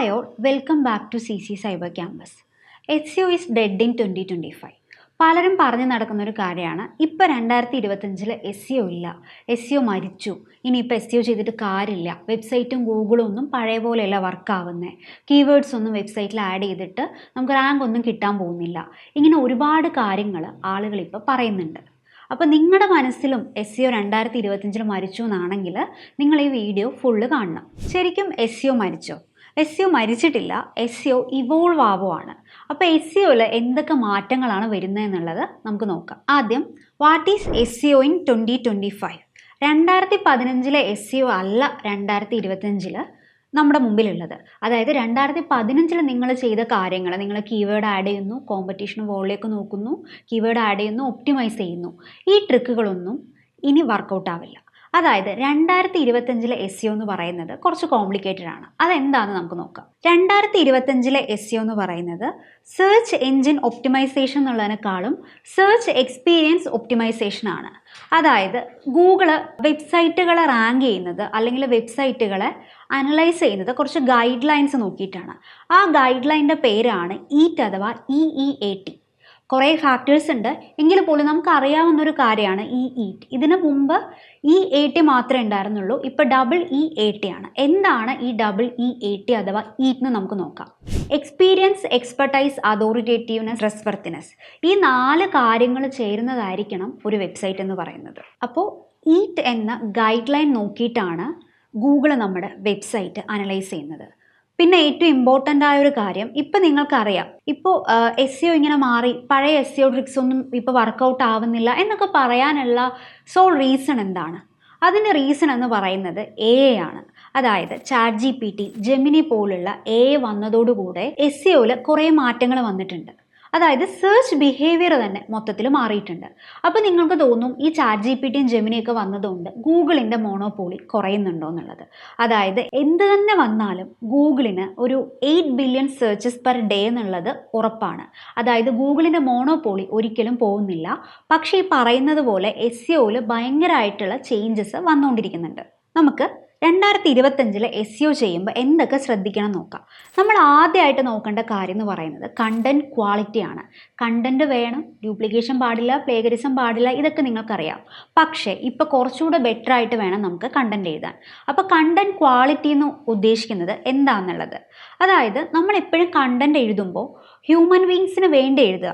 Hi all, welcome back to CC Cyber Campus. SEO is dead in 2025. പലരും പറഞ്ഞു നടക്കുന്ന ഒരു കാര്യമാണ് ഇപ്പോൾ 2025 എസ് സിഒ ഇല്ല, എസ് സിഒ മരിച്ചു, ഇനിയിപ്പോൾ എസ് സിഒ ചെയ്തിട്ട് കാര്യമില്ല, വെബ്സൈറ്റും ഗൂഗിളും ഒന്നും പഴയ പോലെയല്ല വർക്കാവുന്നത്, കീവേഡ്സ് ഒന്നും വെബ്സൈറ്റിൽ ആഡ് ചെയ്തിട്ട് നമുക്ക് റാങ്ക് ഒന്നും കിട്ടാൻ പോകുന്നില്ല. ഇങ്ങനെ ഒരുപാട് കാര്യങ്ങൾ ആളുകൾ ഇപ്പോൾ പറയുന്നുണ്ട്. അപ്പോൾ നിങ്ങളുടെ മനസ്സിലും എസ് സിഒ 2025 മരിച്ചു എന്നാണെങ്കിൽ നിങ്ങൾ ഈ വീഡിയോ ഫുള്ള് കാണണം. ശരിക്കും എസ് സിഒ മരിച്ചോ? എസ് സിഒ മരിച്ചിട്ടില്ല, എസ് സിഒ ഇവോൾവ് ആവുകയാണ്. അപ്പോൾ എസ് സിഒയിൽ എന്തൊക്കെ മാറ്റങ്ങളാണ് വരുന്നത് എന്നുള്ളത് നമുക്ക് നോക്കാം. ആദ്യം, what is S C O in 2025? 2015 S C O അല്ല 2025 നമ്മുടെ മുമ്പിലുള്ളത്. അതായത് 2015 നിങ്ങൾ ചെയ്ത കാര്യങ്ങൾ, നിങ്ങൾ കീവേഡ് ആഡ് ചെയ്യുന്നു, കോമ്പറ്റീഷൻ വോളിലേക്ക് നോക്കുന്നു, കീവേഡ് ആഡ് ചെയ്യുന്നു, ഒപ്റ്റിമൈസ് ചെയ്യുന്നു, ഈ ട്രിക്കുകളൊന്നും ഇനി വർക്കൗട്ട് ആവില്ല. അതായത് 2025 എസ് സിഒ എന്ന് പറയുന്നത് കുറച്ച് കോംപ്ലിക്കേറ്റഡ് ആണ്. അതെന്താണെന്ന് നമുക്ക് നോക്കാം. 2025 എസ് സിഒ എന്ന് പറയുന്നത് സെർച്ച് എൻജിൻ ഒപ്റ്റിമൈസേഷൻ എന്നുള്ളതിനേക്കാളും സെർച്ച് എക്സ്പീരിയൻസ് ഒപ്റ്റിമൈസേഷൻ ആണ്. അതായത് ഗൂഗിള് വെബ്സൈറ്റുകളെ റാങ്ക് ചെയ്യുന്നത് അല്ലെങ്കിൽ വെബ്സൈറ്റുകളെ അനലൈസ് ചെയ്യുന്നത് കുറച്ച് ഗൈഡ് ലൈൻസ് നോക്കിയിട്ടാണ്. ആ ഗൈഡ് ലൈനിൻ്റെ പേരാണ് ഈറ്റ് അഥവാ EEAT. കുറേ ഫാക്ടേഴ്സ് ഉണ്ട്, എങ്കിൽ പോലും നമുക്ക് അറിയാവുന്നൊരു കാര്യമാണ് ഈ ഈറ്റ്. ഇതിനു മുമ്പ് EAT മാത്രമേ ഉണ്ടായിരുന്നുള്ളൂ, ഇപ്പോൾ EEAT ആണ്. എന്താണ് ഈ EEAT അഥവാ ഈറ്റ് എന്ന് നമുക്ക് നോക്കാം. എക്സ്പീരിയൻസ്, എക്സ്പെർട്ടൈസ്, അതോറിറ്റേറ്റീവ്നെസ്, ട്രസ്റ്റ്വർത്തിനെസ്, ഈ 4 കാര്യങ്ങൾ ചേരുന്നതായിരിക്കണം ഒരു വെബ്സൈറ്റ് എന്ന് പറയുന്നത്. അപ്പോൾ ഈറ്റ് എന്ന ഗൈഡ് ലൈൻ നോക്കിയിട്ടാണ് ഗൂഗിൾ നമ്മുടെ വെബ്സൈറ്റ് അനലൈസ് ചെയ്യുന്നത്. പിന്നെ ഏറ്റവും ഇമ്പോർട്ടൻ്റ് ആയ ഒരു കാര്യം, ഇപ്പം നിങ്ങൾക്കറിയാം, ഇപ്പോൾ എസ് സിഒ ഇങ്ങനെ മാറി, പഴയ എസ് സിഒ ട്രിക്സ് ഒന്നും ഇപ്പോൾ വർക്കൗട്ട് ആവുന്നില്ല എന്നൊക്കെ പറയാനുള്ള സോൾ റീസൺ എന്താണ്? അതിൻ്റെ റീസൺ എന്ന് പറയുന്നത് AI ആണ്. അതായത് ChatGPT, ജെമിനി പോലുള്ള AI വന്നതോടുകൂടെ എസ് സിഒയിൽ കുറേ മാറ്റങ്ങൾ വന്നിട്ടുണ്ട്. അതായത് സെർച്ച് ബിഹേവിയർ തന്നെ മൊത്തത്തിൽ മാറിയിട്ടുണ്ട്. അപ്പോൾ നിങ്ങൾക്ക് തോന്നും ഈ ChatGPTയും ജെമിനിയൊക്കെ വന്നതുകൊണ്ട് ഗൂഗിളിൻ്റെ മോണോപോളി കുറയുന്നുണ്ടോ എന്നുള്ളത്. അതായത് എന്ത് തന്നെ വന്നാലും ഗൂഗിളിന് ഒരു 8 ബില്യൺ സെർച്ചസ് പെർ ഡേ എന്നുള്ളത് ഉറപ്പാണ്. അതായത് ഗൂഗിളിൻ്റെ മോണോപോളി ഒരിക്കലും പോകുന്നില്ല. പക്ഷേ ഈ പറയുന്നത് പോലെ എസ് സിഒയിൽ ഭയങ്കരമായിട്ടുള്ള ചേഞ്ചസ് വന്നുകൊണ്ടിരിക്കുന്നുണ്ട്. നമുക്ക് 2025 എസ് സിഒ ചെയ്യുമ്പോൾ എന്തൊക്കെ ശ്രദ്ധിക്കണം നോക്കാം. നമ്മൾ ആദ്യമായിട്ട് നോക്കേണ്ട കാര്യം എന്ന് പറയുന്നത് കണ്ടൻറ് ക്വാളിറ്റിയാണ്. കണ്ടൻറ് വേണം, ഡ്യൂപ്ലിക്കേഷൻ പാടില്ല, പ്ലേഗറിസം പാടില്ല, ഇതൊക്കെ നിങ്ങൾക്കറിയാം. പക്ഷേ ഇപ്പോൾ കുറച്ചുകൂടെ ബെറ്റർ ആയിട്ട് വേണം നമുക്ക് കണ്ടൻറ് എഴുതാൻ. അപ്പോൾ കണ്ടൻറ് ക്വാളിറ്റി എന്ന് ഉദ്ദേശിക്കുന്നത് എന്താണെന്നുള്ളത്, അതായത് നമ്മൾ എപ്പോഴും കണ്ടൻറ് എഴുതുമ്പോൾ ഹ്യൂമൻ ബീങ്സിന് വേണ്ടി എഴുതുക,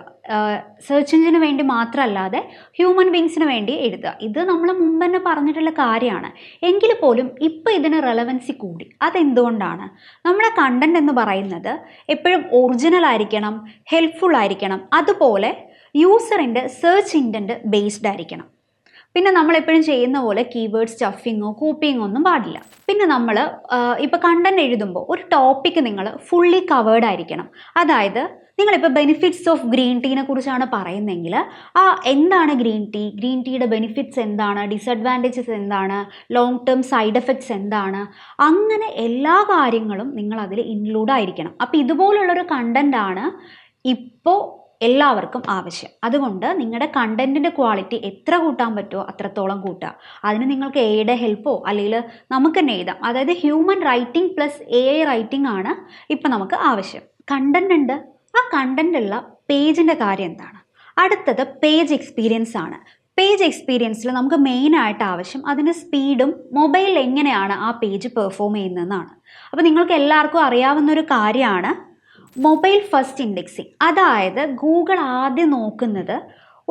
സെർച്ച് എഞ്ചിന് വേണ്ടി മാത്രമല്ലാതെ ഹ്യൂമൻ ബീങ്സിന് വേണ്ടി എഴുതുക. ഇത് നമ്മൾ മുമ്പ് തന്നെ പറഞ്ഞിട്ടുള്ള കാര്യമാണ്. എങ്കിൽ പോലും ഇപ്പോൾ ഇതിന് റെലവൻസി കൂടി. അതെന്തുകൊണ്ടാണ്? നമ്മുടെ കണ്ടൻറ് എന്ന് പറയുന്നത് എപ്പോഴും ഒറിജിനൽ ആയിരിക്കണം, ഹെൽപ്ഫുൾ ആയിരിക്കണം, അതുപോലെ യൂസറിൻ്റെ സെർച്ച് ഇൻറ്റൻറ്റ് ബേസ്ഡ് ആയിരിക്കണം. പിന്നെ നമ്മളെപ്പോഴും ചെയ്യുന്ന പോലെ കീവേഡ് സ്റ്റഫിങ്ങോ കോപ്പിങ്ങോ ഒന്നും പാടില്ല. പിന്നെ നമ്മൾ ഇപ്പോൾ കണ്ടൻറ് എഴുതുമ്പോൾ ഒരു ടോപ്പിക്ക് നിങ്ങൾ ഫുള്ളി കവേർഡ് ആയിരിക്കണം. അതായത് നിങ്ങളിപ്പോൾ ബെനിഫിറ്റ്സ് ഓഫ് ഗ്രീൻ ടീനെ കുറിച്ചാണ് പറയുന്നതെങ്കിൽ എന്താണ് ഗ്രീൻ ടീ, ഗ്രീൻ ടീയുടെ ബെനിഫിറ്റ്സ് എന്താണ്, ഡിസഡ്വാൻറ്റേജസ് എന്താണ്, ലോങ് ടേം സൈഡ് എഫക്ട്സ് എന്താണ്, അങ്ങനെ എല്ലാ കാര്യങ്ങളും നിങ്ങളതിൽ ഇൻക്ലൂഡ് ആയിരിക്കണം. അപ്പോൾ ഇതുപോലുള്ളൊരു കണ്ടൻ്റാണ് ഇപ്പോൾ എല്ലാവർക്കും ആവശ്യം. അതുകൊണ്ട് നിങ്ങളുടെ കണ്ടൻറ്റിൻ്റെ ക്വാളിറ്റി എത്ര കൂട്ടാൻ പറ്റുമോ അത്രത്തോളം കൂട്ടുക. അതിന് നിങ്ങൾക്ക് എയുടെ ഹെൽപ്പോ അല്ലെങ്കിൽ നമുക്ക് തന്നെ എഴുതാം. അതായത് human writing plus AI writing ആണ് ഇപ്പം നമുക്ക് ആവശ്യം. കണ്ടൻറ് ഉണ്ട്, ആ കണ്ടൻറ്റുള്ള പേജിൻ്റെ കാര്യം എന്താണ്? അടുത്തത് പേജ് എക്സ്പീരിയൻസ് ആണ്. പേജ് എക്സ്പീരിയൻസിൽ നമുക്ക് മെയിനായിട്ട് ആവശ്യം അതിൻ്റെ സ്പീഡും മൊബൈലിൽ എങ്ങനെയാണ് ആ പേജ് പെർഫോം ചെയ്യുന്നതെന്നാണ്. അപ്പോൾ നിങ്ങൾക്ക് എല്ലാവർക്കും അറിയാവുന്നൊരു കാര്യമാണ് മൊബൈൽ ഫസ്റ്റ് ഇൻഡെക്സിങ്. അതായത് ഗൂഗിൾ ആദ്യം നോക്കുന്നത്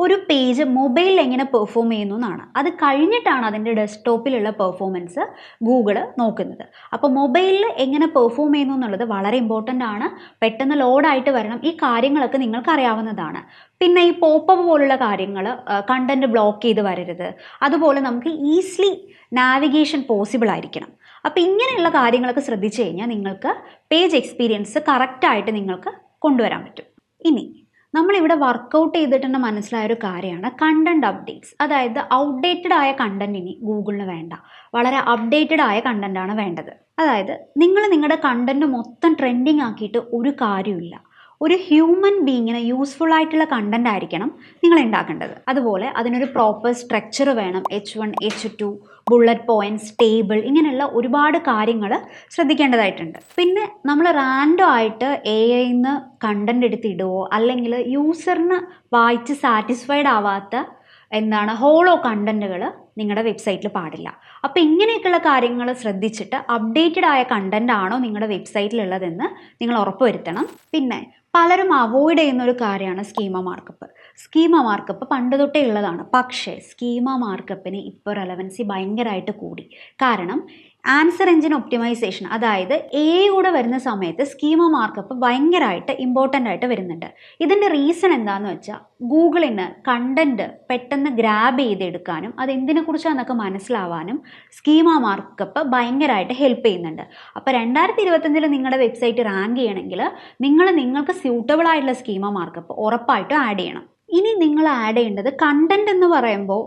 ഒരു പേജ് മൊബൈലിൽ എങ്ങനെ പെർഫോം ചെയ്യുന്നു എന്നാണ്. അത് കഴിഞ്ഞിട്ടാണ് അതിൻ്റെ ഡെസ്ക്ടോപ്പിലുള്ള പെർഫോമൻസ് ഗൂഗിൾ നോക്കുന്നത്. അപ്പോൾ മൊബൈലിൽ എങ്ങനെ പെർഫോം ചെയ്യുന്നു എന്നുള്ളത് വളരെ ഇമ്പോർട്ടൻ്റ് ആണ്. പെട്ടെന്ന് ലോഡായിട്ട് വരണം. ഈ കാര്യങ്ങളൊക്കെ നിങ്ങൾക്ക് അറിയാവുന്നതാണ്. പിന്നെ ഈ പോപ്പപ്പ് പോലുള്ള കാര്യങ്ങൾ, കണ്ടൻറ്റ് ബ്ലോക്ക് ചെയ്ത് വരരുത്, അതുപോലെ നമുക്ക് ഈസിലി നാവിഗേഷൻ പോസിബിൾ ആയിരിക്കണം. അപ്പോൾ ഇങ്ങനെയുള്ള കാര്യങ്ങളൊക്കെ ശ്രദ്ധിച്ചു കഴിഞ്ഞാൽ നിങ്ങൾക്ക് പേജ് എക്സ്പീരിയൻസ് കറക്റ്റായിട്ട് നിങ്ങൾക്ക് കൊണ്ടുവരാൻ പറ്റും. ഇനി നമ്മളിവിടെ വർക്കൗട്ട് ചെയ്തിട്ടുണ്ടെന്ന് മനസ്സിലായൊരു കാര്യമാണ് കണ്ടൻറ് അപ്ഡേറ്റ്സ്. അതായത് ഔട്ട്ഡേറ്റഡ് ആയ കണ്ടൻറ് ഇനി ഗൂഗിളിന് വേണ്ട, വളരെ അപ്ഡേറ്റഡ് ആയ കണ്ടൻറ്റാണ് വേണ്ടത്. അതായത് നിങ്ങൾ നിങ്ങളുടെ കണ്ടൻറ്റ് മൊത്തം ട്രെൻഡിങ് ആക്കിയിട്ട് ഒരു കാര്യമില്ല. ഒരു ഹ്യൂമൻ ബീങ്ങിന് യൂസ്ഫുൾ ആയിട്ടുള്ള കണ്ടന്റ് ആയിരിക്കണം നിങ്ങൾ ഉണ്ടാക്കേണ്ടത്. അതുപോലെ അതിനൊരു പ്രോപ്പർ സ്ട്രക്ചർ വേണം. H1, H2 bullet points, table, ഇങ്ങനെയുള്ള ഒരുപാട് കാര്യങ്ങൾ ശ്രദ്ധിക്കേണ്ടതായിട്ടുണ്ട്. പിന്നെ നമ്മൾ റാൻഡം ആയിട്ട് AI-ന്ന് കണ്ടന്റ് എടുത്തിടുവോ അല്ലെങ്കിൽ യൂസറിന് വായിച്ച് സാറ്റിസ്ഫൈഡ് ആവാത്ത ഹോളോ കണ്ടന്റുകൾ നിങ്ങളുടെ വെബ്സൈറ്റിൽ പാടില്ല. അപ്പോൾ ഇങ്ങനെയൊക്കെയുള്ള കാര്യങ്ങൾ ശ്രദ്ധിച്ചിട്ട് അപ്ഡേറ്റഡ് ആയ കണ്ടന്റ് ആണോ നിങ്ങളുടെ വെബ്സൈറ്റിലുള്ളതെന്ന് നിങ്ങൾ ഉറപ്പുവരുത്തണം. പിന്നെ പലരും അവോയ്ഡ് ചെയ്യുന്ന ഒരു കാര്യമാണ് സ്കീമ മാർക്കപ്പ്. സ്കീമ മാർക്കപ്പ് പണ്ട് തൊട്ടേ ഉള്ളതാണ്. പക്ഷേ സ്കീമ മാർക്കപ്പിന് ഇപ്പോൾ റെലവൻസി ഭയങ്കരമായിട്ട് കൂടി. കാരണം ആൻസർ എഞ്ചിൻ ഒപ്റ്റിമൈസേഷൻ, അതായത് കൂടെ വരുന്ന സമയത്ത് സ്കീമ മാർക്കപ്പ് ഭയങ്കരമായിട്ട് ഇമ്പോർട്ടൻ്റ് ആയിട്ട് വരുന്നുണ്ട്. ഇതിൻ്റെ റീസൺ എന്താണെന്ന് വെച്ചാൽ ഗൂഗിളിന് കണ്ടന്റ് പെട്ടെന്ന് ഗ്രാബ് ചെയ്തെടുക്കാനും അതെന്തിനെക്കുറിച്ചാണെന്നൊക്കെ മനസ്സിലാവാനും സ്കീമ മാർക്കപ്പ് ഭയങ്കരമായിട്ട് ഹെൽപ്പ് ചെയ്യുന്നുണ്ട്. അപ്പോൾ 2025 നിങ്ങളുടെ വെബ്സൈറ്റ് റാങ്ക് ചെയ്യണമെങ്കിൽ നിങ്ങൾക്ക് സ്യൂട്ടബിൾ ആയിട്ടുള്ള സ്കീമ മാർക്കപ്പ് ഉറപ്പായിട്ടും ആഡ് ചെയ്യണം. ഇനി നിങ്ങൾ ആഡ് ചെയ്യേണ്ടത് കണ്ടന്റ് എന്ന് പറയുമ്പോൾ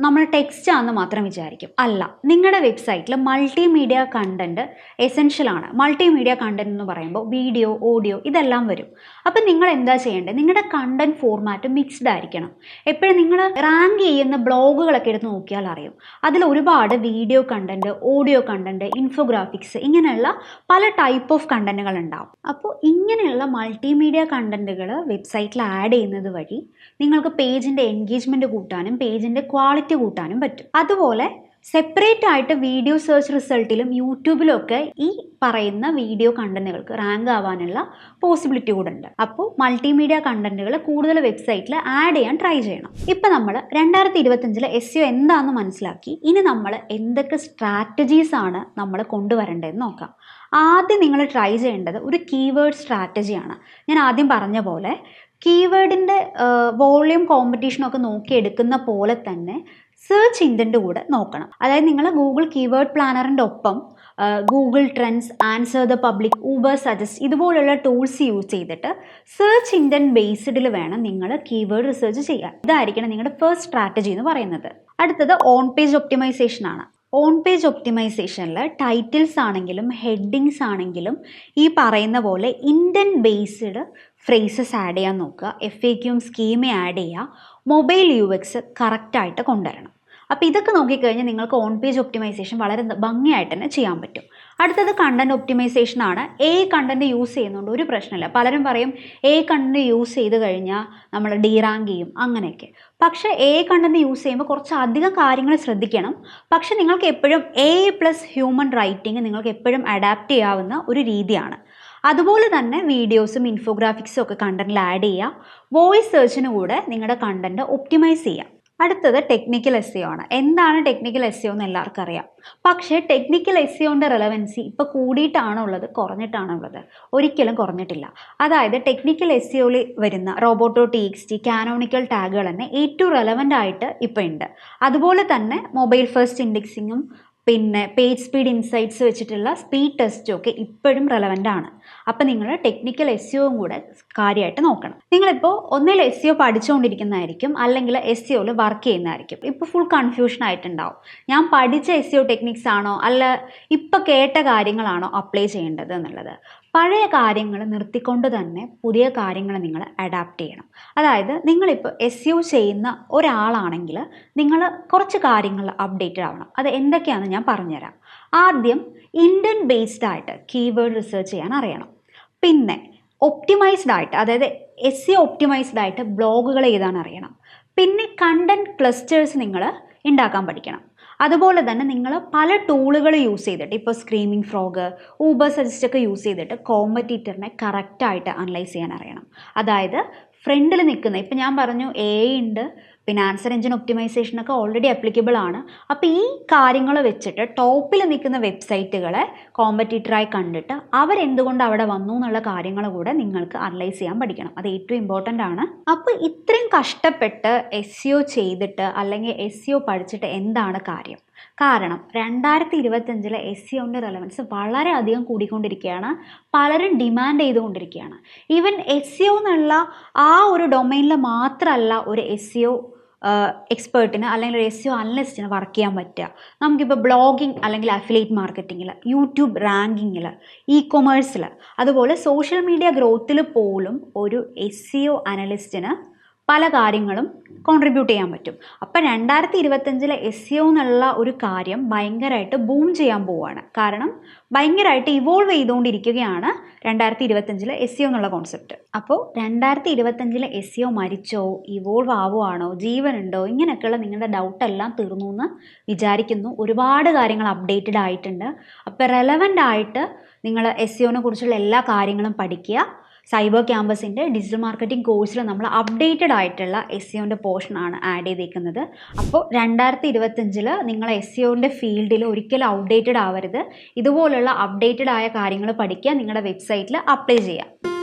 നമ്മൾ ടെക്സ്റ്റ് ആണെന്ന് മാത്രം വിചാരിക്കും. അല്ല, നിങ്ങളുടെ വെബ്സൈറ്റിൽ മൾട്ടിമീഡിയ കണ്ടന്റ് എസെൻഷ്യലാണ്. മൾട്ടിമീഡിയ കണ്ടന്റ് എന്ന് പറയുമ്പോൾ വീഡിയോ, ഓഡിയോ ഇതെല്ലാം വരും. അപ്പം നിങ്ങൾ എന്താ ചെയ്യേണ്ടത്? നിങ്ങളുടെ കണ്ടന്റ് ഫോർമാറ്റ് മിക്സ്ഡ് ആയിരിക്കണം. എപ്പോഴും നിങ്ങൾ റാങ്ക് ചെയ്യുന്ന ബ്ലോഗുകളൊക്കെ എടുത്ത് നോക്കിയാൽ അറിയും, അതിൽ ഒരുപാട് video content, audio content, infographics, ഇങ്ങനെയുള്ള പല ടൈപ്പ് ഓഫ് കണ്ടന്റുകൾ ഉണ്ടാവും. അപ്പോൾ ഇങ്ങനെയുള്ള മൾട്ടിമീഡിയ കണ്ടന്റുകൾ വെബ്സൈറ്റിൽ ആഡ് ചെയ്യുന്നത് വഴി നിങ്ങൾക്ക് പേജിൻ്റെ എൻഗേജ്മെൻറ്റ് കൂട്ടാനും പേജിൻ്റെ ക്വാളിറ്റി കൂട്ടാനും പറ്റും. അതുപോലെ സെപ്പറേറ്റ് ആയിട്ട് വീഡിയോ സെർച്ച് റിസൾട്ടിലും യൂട്യൂബിലും ഒക്കെ ഈ പറയുന്ന വീഡിയോ കണ്ടന്റുകൾക്ക് റാങ്ക് ആവാനുള്ള പോസിബിലിറ്റി കൂടെ ഉണ്ട്. അപ്പോൾ മൾട്ടിമീഡിയ കണ്ടന്റുകൾ കൂടുതൽ വെബ്സൈറ്റിൽ ആഡ് ചെയ്യാൻ ട്രൈ ചെയ്യണം. ഇപ്പം നമ്മൾ 2025 SEO എന്താണെന്ന് മനസ്സിലാക്കി. ഇനി നമ്മൾ എന്തൊക്കെ സ്ട്രാറ്റജീസ് ആണ് നമ്മൾ കൊണ്ടുവരേണ്ടതെന്ന് നോക്കാം. ആദ്യം നിങ്ങൾ ട്രൈ ചെയ്യേണ്ടത് ഒരു കീവേഡ് സ്ട്രാറ്റജിയാണ്. ഞാൻ ആദ്യം പറഞ്ഞ പോലെ കീവേഡിൻ്റെ വോളിയം കോമ്പറ്റീഷനൊക്കെ നോക്കിയെടുക്കുന്ന പോലെ തന്നെ സെർച്ച് ഇൻറ്റൻ്റ് കൂടെ നോക്കണം. അതായത് നിങ്ങൾ ഗൂഗിൾ കീവേഡ് പ്ലാനറിൻ്റെ ഒപ്പം Google trends, answer the public, Uber suggest ഇതുപോലുള്ള ടൂൾസ് യൂസ് ചെയ്തിട്ട് സെർച്ച് ഇൻറ്റൻറ്റ് ബേസ്ഡിൽ വേണം നിങ്ങൾ കീവേഡ് റിസർച്ച് ചെയ്യാൻ. ഇതായിരിക്കണം നിങ്ങളുടെ ഫസ്റ്റ് സ്ട്രാറ്റജി എന്ന് പറയുന്നത്. അടുത്തത് ഓൺ പേജ് ഒപ്റ്റിമൈസേഷൻ ആണ്. ഓൺ പേജ് ഒപ്റ്റിമൈസേഷനിൽ ടൈറ്റിൽസ് ആണെങ്കിലും ഹെഡിങ്സ് ആണെങ്കിലും ഈ പറയുന്ന പോലെ ഇൻറ്റൻറ്റ് ബേസ്ഡ് ഫ്രേസസ് ആഡ് ചെയ്യാൻ നോക്കുക. FAQയും സ്കീമയും ആഡ് ചെയ്യുക. മൊബൈൽ UX കറക്റ്റായിട്ട് കൊണ്ടുവരണം. അപ്പോൾ ഇതൊക്കെ നോക്കിക്കഴിഞ്ഞാൽ നിങ്ങൾക്ക് ഓൺ പേജ് ഒപ്റ്റിമൈസേഷൻ വളരെ ഭംഗിയായിട്ട് തന്നെ ചെയ്യാൻ പറ്റും. അടുത്തത് കണ്ടൻറ് ഒപ്റ്റിമൈസേഷൻ ആണ്. കണ്ടൻറ് യൂസ് ചെയ്യുന്നതുകൊണ്ട് ഒരു പ്രശ്നമില്ല. പലരും പറയും കണ്ടൻറ് യൂസ് ചെയ്ത് കഴിഞ്ഞാൽ നമ്മൾ റാങ്ക് ചെയ്യും അങ്ങനെയൊക്കെ. പക്ഷേ കണ്ടൻറ് യൂസ് ചെയ്യുമ്പോൾ കുറച്ച് അധികം കാര്യങ്ങൾ ശ്രദ്ധിക്കണം. പക്ഷേ നിങ്ങൾക്ക് എപ്പോഴും പ്ലസ് ഹ്യൂമൻ റൈറ്റിംഗ് നിങ്ങൾക്ക് എപ്പോഴും അഡാപ്റ്റ് ചെയ്യാവുന്ന ഒരു രീതിയാണ്. അതുപോലെ തന്നെ വീഡിയോസും ഇൻഫോഗ്രാഫിക്സും ഒക്കെ കണ്ടൻറ്റിൽ ആഡ് ചെയ്യുക. വോയിസ് സെർച്ചിന് കൂടെ നിങ്ങളുടെ കണ്ടൻറ്റ് ഒപ്റ്റിമൈസ് ചെയ്യുക. അടുത്തത് ടെക്നിക്കൽ SEO ആണ്. എന്താണ് ടെക്നിക്കൽ SEO എന്ന് എല്ലാവർക്കും അറിയാം. പക്ഷേ ടെക്നിക്കൽ SEOൻ്റെ റെലവൻസി ഇപ്പോൾ കൂടിയിട്ടാണോ ഉള്ളത് കുറഞ്ഞിട്ടാണോ ഉള്ളത്? ഒരിക്കലും കുറഞ്ഞിട്ടില്ല. അതായത് ടെക്നിക്കൽ SEOയിൽ വരുന്ന റോബോട്ടോ TXT, കാനോണിക്കൽ ടാഗുകൾ തന്നെ ഏറ്റവും റെലവൻ്റ് ആയിട്ട് ഇപ്പോൾ ഉണ്ട്. അതുപോലെ തന്നെ മൊബൈൽ ഫസ്റ്റ് ഇൻഡെക്സിങ്ങും പിന്നെ പേജ് സ്പീഡ് ഇൻസൈറ്റ്സ് വെച്ചിട്ടുള്ള സ്പീഡ് ടെസ്റ്റും ഒക്കെ ഇപ്പോഴും റെലവൻ്റ് ആണ്. അപ്പോൾ നിങ്ങൾ ടെക്നിക്കൽ SEOയും കൂടെ കാര്യമായിട്ട് നോക്കണം. നിങ്ങളിപ്പോൾ ഒന്നിൽ SEO പഠിച്ചുകൊണ്ടിരിക്കുന്നതായിരിക്കും, അല്ലെങ്കിൽ SEOയിൽ വർക്ക് ചെയ്യുന്നതായിരിക്കും. ഇപ്പോൾ ഫുൾ കൺഫ്യൂഷൻ ആയിട്ടുണ്ടാവും. ഞാൻ പഠിച്ച SEO ടെക്നിക്സ് ആണോ അല്ല ഇപ്പോൾ കേട്ട കാര്യങ്ങളാണോ അപ്ലൈ ചെയ്യേണ്ടത് എന്നുള്ളത്. പഴയ കാര്യങ്ങൾ നിർത്തിക്കൊണ്ട് തന്നെ പുതിയ കാര്യങ്ങൾ നിങ്ങൾ അഡാപ്റ്റ് ചെയ്യണം. അതായത് നിങ്ങളിപ്പോൾ SEO ചെയ്യുന്ന ഒരാളാണെങ്കിൽ നിങ്ങൾ കുറച്ച് കാര്യങ്ങൾ അപ്ഡേറ്റഡ് ആവണം. അത് എന്തൊക്കെയാണെന്ന് ഞാൻ പറഞ്ഞുതരാം. ആദ്യം ഇൻറ്റൻറ്റ് ബേസ്ഡ് ആയിട്ട് കീവേഡ് റിസർച്ച് ചെയ്യാൻ അറിയണം. പിന്നെ ഒപ്റ്റിമൈസ്ഡ് ആയിട്ട്, അതായത് SEO ഒപ്റ്റിമൈസ്ഡ് ആയിട്ട് ബ്ലോഗുകൾ എഴുതാൻ അറിയണം. പിന്നെ കണ്ടൻറ്റ് ക്ലസ്റ്റേഴ്സ് നിങ്ങൾ ഉണ്ടാക്കാൻ പഠിക്കണം. അതുപോലെ തന്നെ നിങ്ങൾ പല ടൂളുകൾ യൂസ് ചെയ്തിട്ട്, ഇപ്പോൾ സ്ക്രീമിംഗ് ഫ്രോഗ്, ഊബർ സജസ്റ്റ് ഒക്കെ യൂസ് ചെയ്തിട്ട് കോമ്പറ്റീറ്ററിനെ കറക്റ്റായിട്ട് അനലൈസ് ചെയ്യാൻ അറിയണം. അതായത് ഫ്രണ്ടിൽ നിൽക്കുന്ന, ഇപ്പം ഞാൻ പറഞ്ഞു ഉണ്ട്, പിന്നെ ആൻസർ എഞ്ചിൻ ഒപ്റ്റിമൈസേഷനൊക്കെ ഓൾറെഡി അപ്ലിക്കബിൾ ആണ്. അപ്പോൾ ഈ കാര്യങ്ങൾ വെച്ചിട്ട് ടോപ്പിൽ നിൽക്കുന്ന വെബ്സൈറ്റുകളെ കോമ്പറ്റീറ്ററായി കണ്ടിട്ട് അവരെന്തുകൊണ്ട് അവിടെ വന്നു എന്നുള്ള കാര്യങ്ങൾ കൂടെ നിങ്ങൾക്ക് അനലൈസ് ചെയ്യാൻ പഠിക്കണം. അത് ഏറ്റവും ഇമ്പോർട്ടൻ്റ് ആണ്. അപ്പോൾ ഇത്രയും കഷ്ടപ്പെട്ട് SEO ചെയ്തിട്ട് അല്ലെങ്കിൽ SEO പഠിച്ചിട്ട് എന്താണ് കാര്യം? കാരണം 2025 SEOൻ്റെ റെലവൻസ് വളരെയധികം കൂടിക്കൊണ്ടിരിക്കുകയാണ്. പലരും ഡിമാൻഡ് ചെയ്തുകൊണ്ടിരിക്കുകയാണ്. ഈവൻ SEO എന്നുള്ള ആ ഒരു ഡൊമൈനിൽ മാത്രമല്ല ഒരു SEO എക്സ്പേർട്ടിന് അല്ലെങ്കിൽ ഒരു SEO അനലിസ്റ്റിന് വർക്ക് ചെയ്യാൻ പറ്റുക. നമുക്കിപ്പോൾ ബ്ലോഗിങ് അല്ലെങ്കിൽ അഫിലിയേറ്റ് മാർക്കറ്റിങ്ങിൽ, യൂട്യൂബ് റാങ്കിങ്ങിൽ, കൊമേഴ്സിൽ, അതുപോലെ സോഷ്യൽ മീഡിയ ഗ്രോത്തിൽ പോലും ഒരു SEO അനലിസ്റ്റിന് പല കാര്യങ്ങളും കോൺട്രിബ്യൂട്ട് ചെയ്യാൻ പറ്റും. അപ്പം 2025 SEO എന്നുള്ള ഒരു കാര്യം ഭയങ്കരമായിട്ട് ബൂം ചെയ്യാൻ പോവുകയാണ്. കാരണം ഭയങ്കരമായിട്ട് ഇവോൾവ് ചെയ്തുകൊണ്ടിരിക്കുകയാണ് 2025 SEO എന്നുള്ള കോൺസെപ്റ്റ്. അപ്പോൾ 2025 SEO മരിച്ചോ, ഇവോൾവ് ആവുകയാണോ, ജീവനുണ്ടോ, ഇങ്ങനെയൊക്കെയുള്ള നിങ്ങളുടെ ഡൗട്ടെല്ലാം തീർന്നു എന്ന് വിചാരിക്കുന്നു. ഒരുപാട് കാര്യങ്ങൾ അപ്ഡേറ്റഡ് ആയിട്ടുണ്ട്. അപ്പോൾ റെലവൻ്റ് ആയിട്ട് നിങ്ങൾ SEOനെ കുറിച്ചുള്ള എല്ലാ കാര്യങ്ങളും പഠിക്കുക. സൈബർ ക്യാമ്പസിൻ്റെ ഡിജിറ്റൽ മാർക്കറ്റിംഗ് കോഴ്സിൽ നമ്മൾ അപ്ഡേറ്റഡ് ആയിട്ടുള്ള SEOൻ്റെ പോർഷനാണ് ആഡ് ചെയ്തേക്കുന്നത്. അപ്പോൾ 2025 നിങ്ങൾ SEOൻ്റെ ഫീൽഡിൽ ഒരിക്കലും ഔട്ട്ഡേറ്റഡ് ആവരുത്. ഇതുപോലുള്ള അപ്ഡേറ്റഡ് ആയ കാര്യങ്ങൾ പഠിക്കുക, നിങ്ങളുടെ വെബ്സൈറ്റിൽ അപ്ലൈ ചെയ്യുക.